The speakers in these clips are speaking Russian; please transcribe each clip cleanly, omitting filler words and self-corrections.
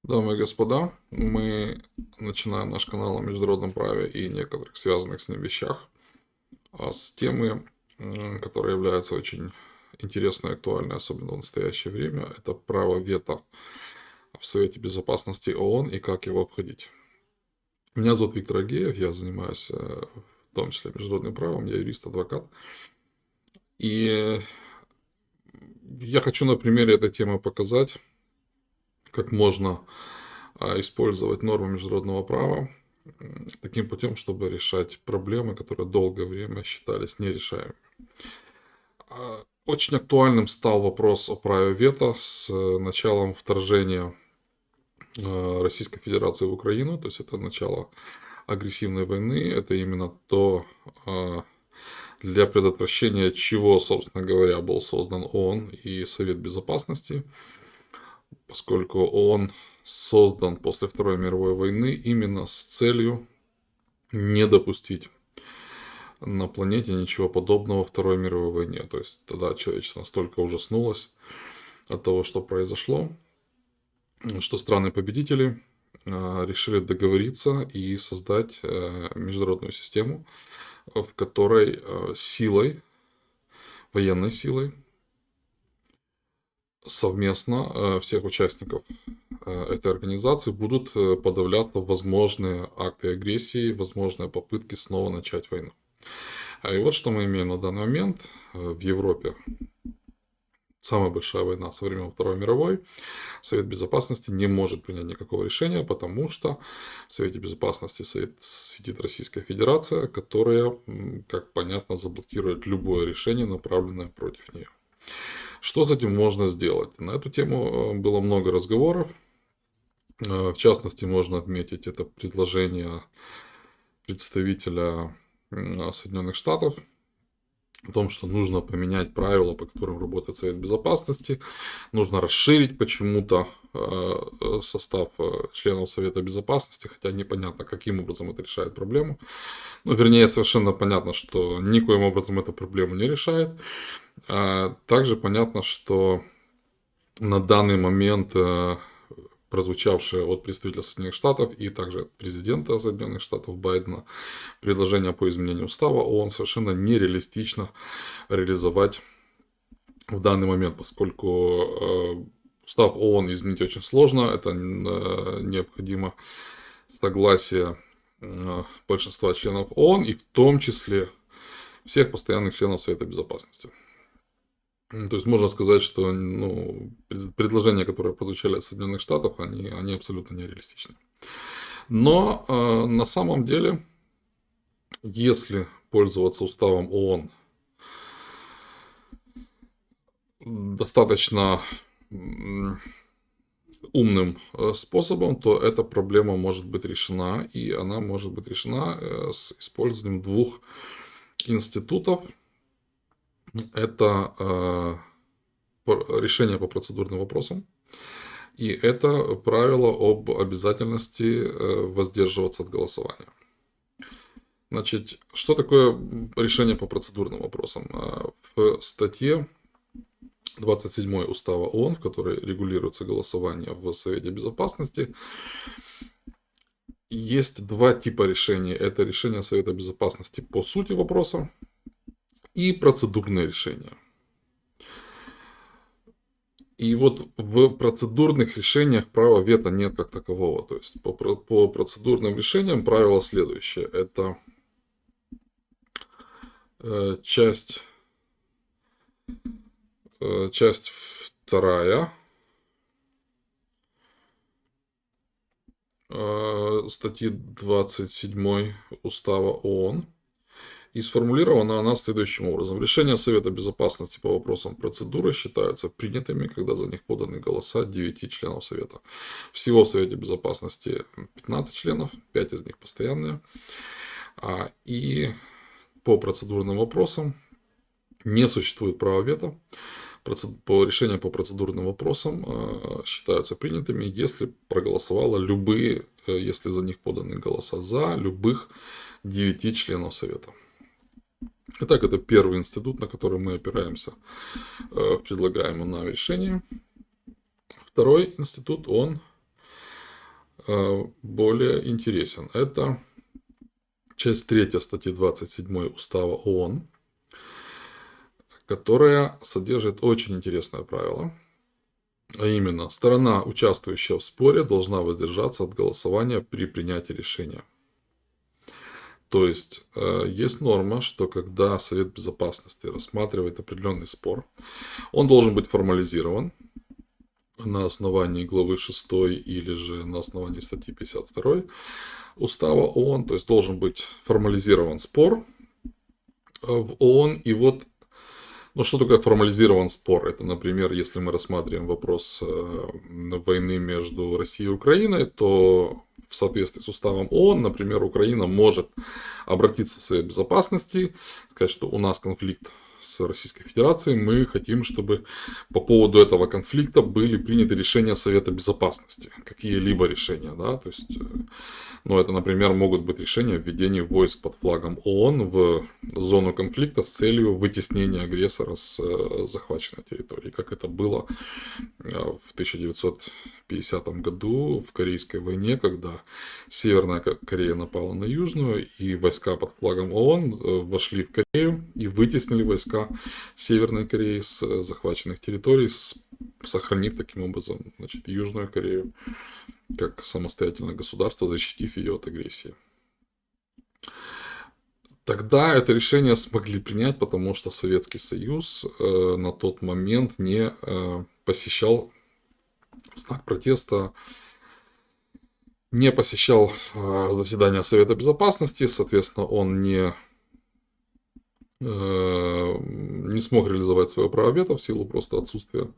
Дамы и господа, мы начинаем наш канал о международном праве и некоторых связанных с ним вещах, с темы, которая является очень интересной и актуальной, особенно в настоящее время. Это право вето в Совете Безопасности ООН и как его обходить. Меня зовут Виктор Агеев, я занимаюсь в том числе международным правом, я юрист-адвокат. И я хочу на примере этой темы показать, как можно использовать нормы международного права таким путем, чтобы решать проблемы, которые долгое время считались нерешаемыми. Очень актуальным стал вопрос о праве вето с началом вторжения Российской Федерации в Украину, то есть это начало агрессивной войны, это именно то, для предотвращения чего, собственно говоря, был создан ООН и Совет Безопасности, поскольку ООН создан после Второй мировой войны именно с целью не допустить на планете ничего подобного Второй мировой войне. То есть тогда человечество настолько ужаснулось от того, что произошло, что страны-победители решили договориться и создать международную систему, в которой силой, военной силой, совместно всех участников этой организации будут подавляться возможные акты агрессии, возможные попытки снова начать войну. И вот что мы имеем на данный момент в Европе. Самая большая война со времен Второй мировой. Совет Безопасности не может принять никакого решения, потому что в Совете Безопасности сидит Российская Федерация, которая, как понятно, заблокирует любое решение, направленное против нее. Что с этим можно сделать? На эту тему было много разговоров. В частности, можно отметить это предложение представителя Соединенных Штатов о том, что нужно поменять правила, по которым работает Совет Безопасности, нужно расширить почему-то состав членов Совета Безопасности, хотя непонятно, каким образом это решает проблему. Ну, вернее, совершенно понятно, что никоим образом эту проблему не решает. Также понятно, что на данный момент прозвучавшее от представителя Соединенных Штатов и также от президента Соединенных Штатов Байдена предложение по изменению устава ООН совершенно нереалистично реализовать в данный момент, поскольку устав ООН изменить очень сложно, это необходимо согласие большинства членов ООН и в том числе всех постоянных членов Совета Безопасности. То есть можно сказать, что предложения, которые прозвучали от Соединенных Штатов, они абсолютно нереалистичны. Но на самом деле, если пользоваться уставом ООН достаточно умным способом, то эта проблема может быть решена, и она может быть решена с использованием двух институтов. Это решение по процедурным вопросам, и это правило об обязательности воздерживаться от голосования. Значит, что такое решение по процедурным вопросам? В статье 27 Устава ООН, в которой регулируется голосование в Совете Безопасности, есть два типа решений. Это решение Совета Безопасности по сути вопроса и процедурные решения. И вот в процедурных решениях права вето нет как такового. То есть по процедурным решениям правило следующее. Это часть 2 статьи 27 Устава ООН. И сформулирована она следующим образом. Решения Совета Безопасности по вопросам процедуры считаются принятыми, когда за них поданы голоса 9 членов Совета. Всего в Совете Безопасности 15 членов, 5 из них постоянные. И по процедурным вопросам не существует права вето. Решения по процедурным вопросам считаются принятыми, если проголосовало если за них поданы голоса за любых 9 членов Совета. Итак, это первый институт, на который мы опираемся в предлагаемом нам решении. Второй институт, он более интересен. Это часть 3 статьи 27 Устава ООН, которая содержит очень интересное правило. А именно, сторона, участвующая в споре, должна воздержаться от голосования при принятии решения. То есть, есть норма, что когда Совет Безопасности рассматривает определенный спор, он должен быть формализирован на основании главы 6 или же на основании статьи 52 Устава ООН. То есть, должен быть формализирован спор в ООН. И вот, ну, что такое формализирован спор? Это, например, если мы рассматриваем вопрос войны между Россией и Украиной, то в соответствии с уставом ООН, например, Украина может обратиться в Совет Безопасности, сказать, что у нас конфликт с Российской Федерацией, мы хотим, чтобы по поводу этого конфликта были приняты решения Совета Безопасности, какие-либо решения, да, то есть, ну, это, например, могут быть решения о введении войск под флагом ООН в зону конфликта с целью вытеснения агрессора с захваченной территории, как это было в 1950 году в Корейской войне, когда Северная Корея напала на Южную, и войска под флагом ООН вошли в Корею и вытеснили войска Северной Кореи с захваченных территорий, сохранив таким образом, значит, Южную Корею как самостоятельное государство, защитив ее от агрессии. Тогда это решение смогли принять, потому что Советский Союз на тот момент не посещал, в знак протеста, не посещал заседания Совета Безопасности, соответственно, он не смог реализовать свое право вето в силу просто отсутствия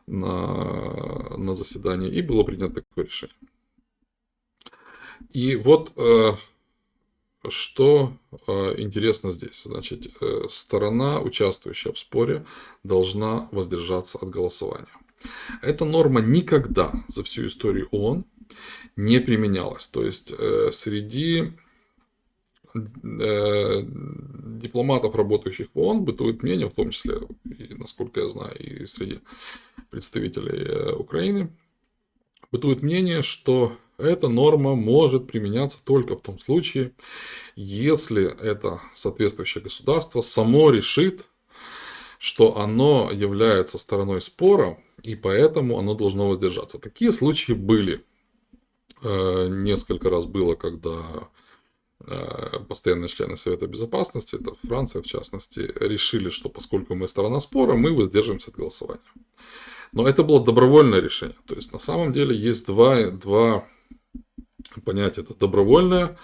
на заседании, и было принято такое решение. И вот что интересно здесь. Значит, сторона, участвующая в споре, должна воздержаться от голосования. Эта норма никогда за всю историю ООН не применялась. То есть, среди дипломатов, работающих в ООН, бытует мнение, в том числе, и, насколько я знаю, и среди представителей Украины, бытует мнение, что эта норма может применяться только в том случае, если это соответствующее государство само решит, что оно является стороной спора, и поэтому оно должно воздержаться. Такие случаи были. Несколько раз было, когда постоянные члены Совета Безопасности, это Франция в частности, решили, что поскольку мы сторона спора, мы воздерживаемся от голосования. Но это было добровольное решение. То есть, на самом деле, есть два понятия. Это добровольное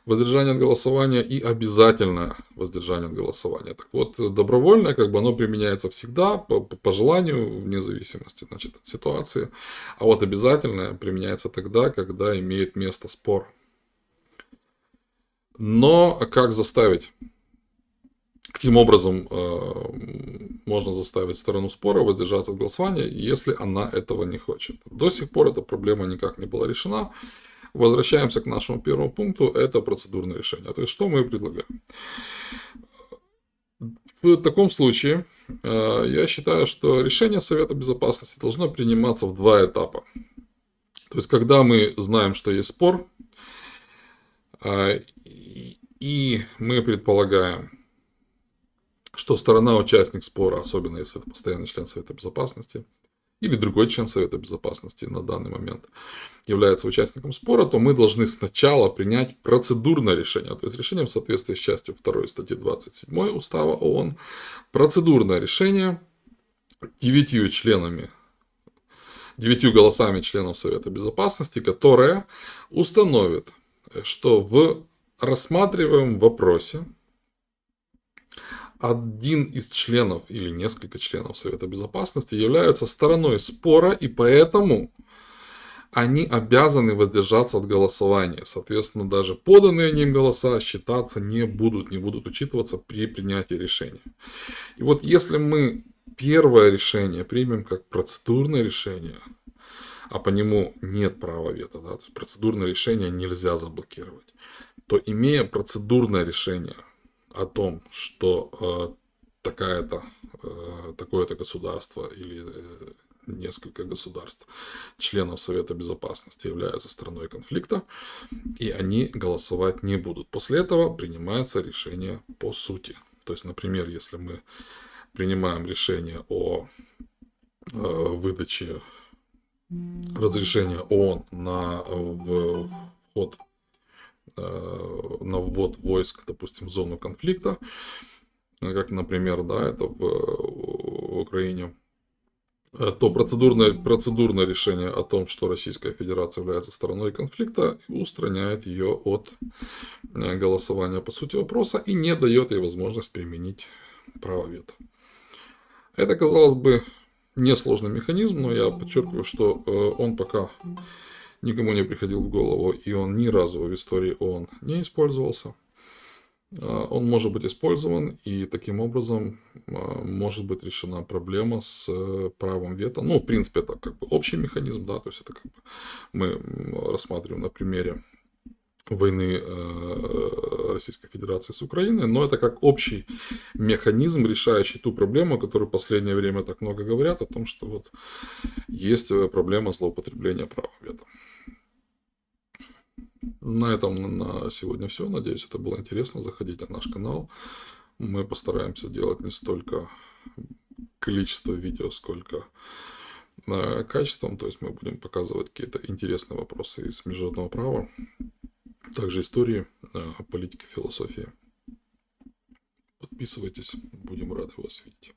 воздержание от голосования и обязательное воздержание от голосования. Так вот, добровольное, как бы оно применяется всегда, по желанию, вне зависимости, значит, от ситуации. А вот обязательное применяется тогда, когда имеет место спор. Но как заставить? Каким образом можно заставить сторону спора воздержаться от голосования, если она этого не хочет? До сих пор эта проблема никак не была решена. Возвращаемся к нашему первому пункту. Это процедурное решение. То есть, что мы предлагаем? В таком случае, я считаю, что решение Совета Безопасности должно приниматься в два этапа. То есть, когда мы знаем, что есть спор, и мы предполагаем, что сторона участник спора, особенно если это постоянный член Совета Безопасности, или другой член Совета Безопасности на данный момент является участником спора, то мы должны сначала принять процедурное решение, то есть решение в соответствии с частью 2 статьи 27 Устава ООН, процедурное решение 9 голосами членов Совета Безопасности, которое установит, что в рассматриваемом вопросе один из членов или несколько членов Совета Безопасности являются стороной спора, и поэтому они обязаны воздержаться от голосования. Соответственно, даже поданные им голоса считаться не будут учитываться при принятии решения. И вот если мы первое решение примем как процедурное решение, а по нему нет права вето, да, то есть процедурное решение нельзя заблокировать, то имея процедурное решение о том, что такое-то государство или несколько государств, членов Совета Безопасности, являются стороной конфликта, и они голосовать не будут. После этого принимается решение по сути. То есть, например, если мы принимаем решение о выдаче разрешения ООН на вход войск, допустим, в зону конфликта, как, например, да, это в Украине, то процедурное решение о том, что Российская Федерация является стороной конфликта, устраняет ее от голосования по сути вопроса и не дает ей возможность применить право вето. Это, казалось бы, несложный механизм, но я подчеркиваю, что он пока никому не приходил в голову, и он ни разу в истории ООН не использовался. Он может быть использован, и таким образом может быть решена проблема с правом вето. Ну, в принципе, это как бы общий механизм, да, то есть это как бы мы рассматриваем на примере войны Российской Федерации с Украиной, но это как общий механизм, решающий ту проблему, о которой в последнее время так много говорят, о том, что вот есть проблема злоупотребления права вето. На этом на сегодня все. Надеюсь, это было интересно. Заходите на наш канал. Мы постараемся делать не столько количество видео, сколько качеством. То есть мы будем показывать какие-то интересные вопросы из международного права, также истории, политики, философии. Подписывайтесь, будем рады вас видеть.